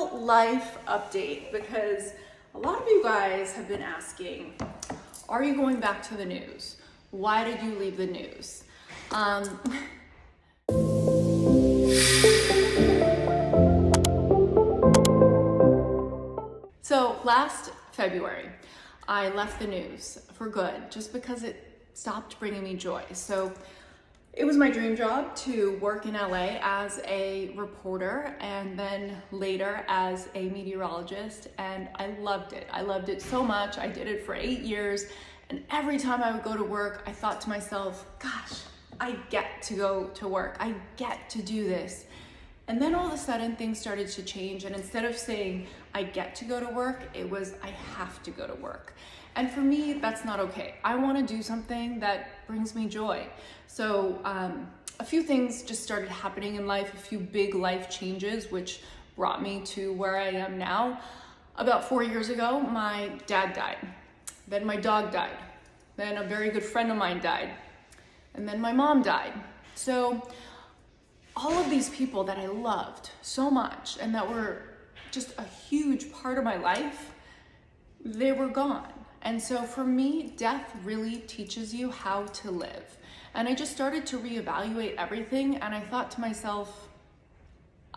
little life update because a lot of you guys have been asking, are you going back to the news? Why did you leave the news? So last February, I left the news for good just because it stopped bringing me joy. So it was my dream job to work in LA as a reporter and then later as a meteorologist, and I loved it. I loved it so much. I did it for 8 years, and every time I would go to work, I thought to myself, gosh, I get to go to work. I get to do this. And then all of a sudden things started to change, and instead of saying I get to go to work, it was I have to go to work. And for me, that's not okay. I want to do something that brings me joy. So a few things just started happening in life, a few big life changes, which brought me to where I am now. About 4 years ago, my dad died. Then my dog died. Then a very good friend of mine died. And then my mom died. So all of these people that I loved so much and that were just a huge part of my life, they were gone. And so for me, death really teaches you how to live. And I just started to reevaluate everything, and I thought to myself,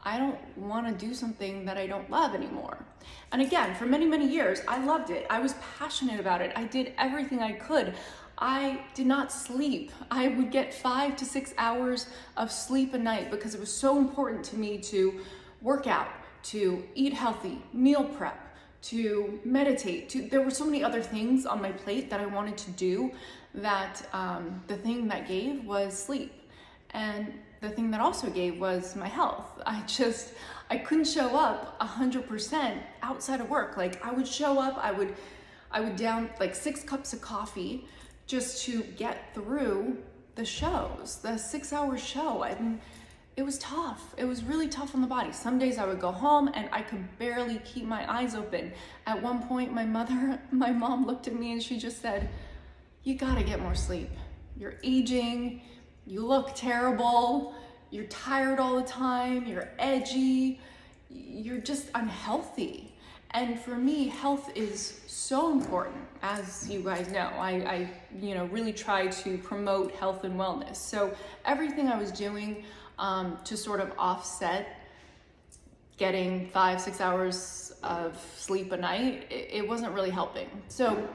I don't want to do something that I don't love anymore. And again, for many, many years, I loved it. I was passionate about it. I did everything I could. I did not sleep. I would get 5 to 6 hours of sleep a night because it was so important to me to work out, to eat healthy, meal prep, to meditate. There were so many other things on my plate that I wanted to do that the thing that gave was sleep. And the thing that also gave was my health. I couldn't show up 100% outside of work. Like I would show up, I would down like 6 cups of coffee just to get through the shows, the 6-hour show. It was tough. It was really tough on the body. Some days I would go home and I could barely keep my eyes open. At one point, my mom looked at me and she just said, you gotta get more sleep. You're aging, you look terrible, you're tired all the time, you're edgy, you're just unhealthy. And for me, health is so important, as you guys know. I really try to promote health and wellness. So everything I was doing to sort of offset getting 5-6 hours of sleep a night, it wasn't really helping. So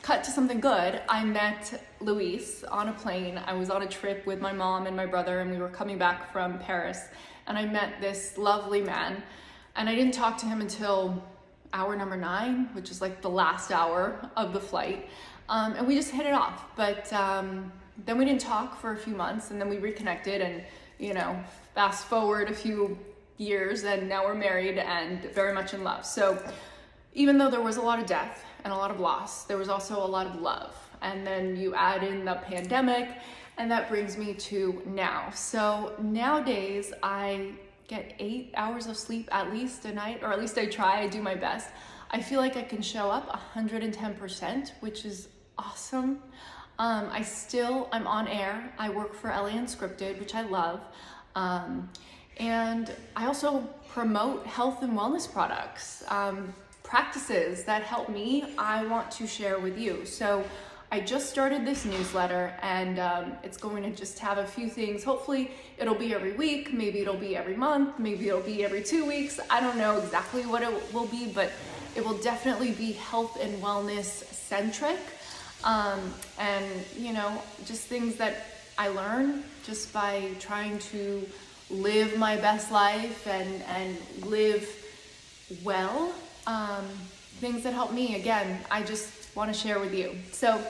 cut to something good. I met Luis on a plane. I was on a trip with my mom and my brother, and we were coming back from Paris, and I met this lovely man, and I didn't talk to him until hour number 9, which is like the last hour of the flight, and we just hit it off. But then we didn't talk for a few months, and then we reconnected, and fast forward a few years, and now we're married and very much in love. So even though there was a lot of death and a lot of loss, there was also a lot of love. And then you add in the pandemic, and that brings me to now. So nowadays I get 8 hours of sleep at least a night, or at least I try, I do my best. I feel like I can show up 110%, which is awesome. I'm on air. I work for LA Unscripted, which I love. And I also promote health and wellness products, practices that help me, I want to share with you. So I just started this newsletter, and it's going to just have a few things. Hopefully it'll be every week, maybe it'll be every month, maybe it'll be every 2 weeks. I don't know exactly what it will be, but it will definitely be health and wellness centric. And just things that I learn just by trying to live my best life and live well. Things that help me. Again, I just want to share with you. So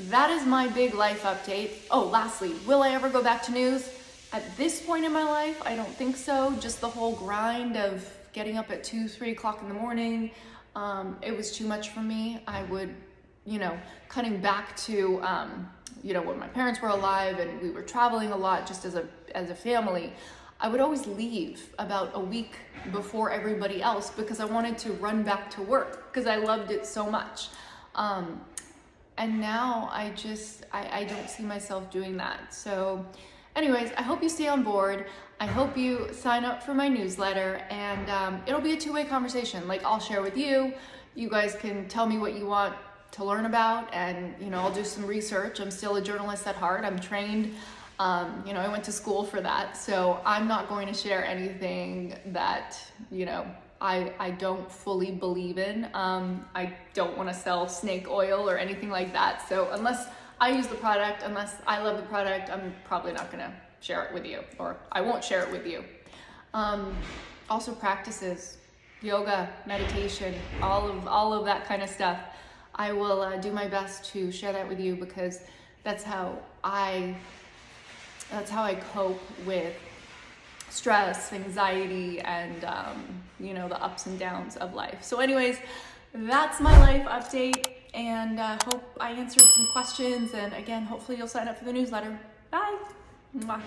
that is my big life update. Oh, lastly, will I ever go back to news? At this point in my life, I don't think so. Just the whole grind of getting up at 2-3 o'clock in the morning, it was too much for me. I would, cutting back to, when my parents were alive and we were traveling a lot just as a family, I would always leave about a week before everybody else because I wanted to run back to work because I loved it so much. And now I don't see myself doing that. So anyways, I hope you stay on board. I hope you sign up for my newsletter, and it'll be a two-way conversation. Like, I'll share with you. You guys can tell me what you want to learn about, and I'll do some research. I'm still a journalist at heart. I'm trained. I went to school for that, so I'm not going to share anything that I don't fully believe in. I don't want to sell snake oil or anything like that. So unless I use the product, unless I love the product, I'm probably not going to share it with you, or I won't share it with you. Also practices, yoga, meditation, all of that kind of stuff. I will do my best to share that with you, because that's how I cope with stress, anxiety, and the ups and downs of life. So anyways, that's my life update, and hope I answered some questions, and again, hopefully you'll sign up for the newsletter. Bye. Mwah.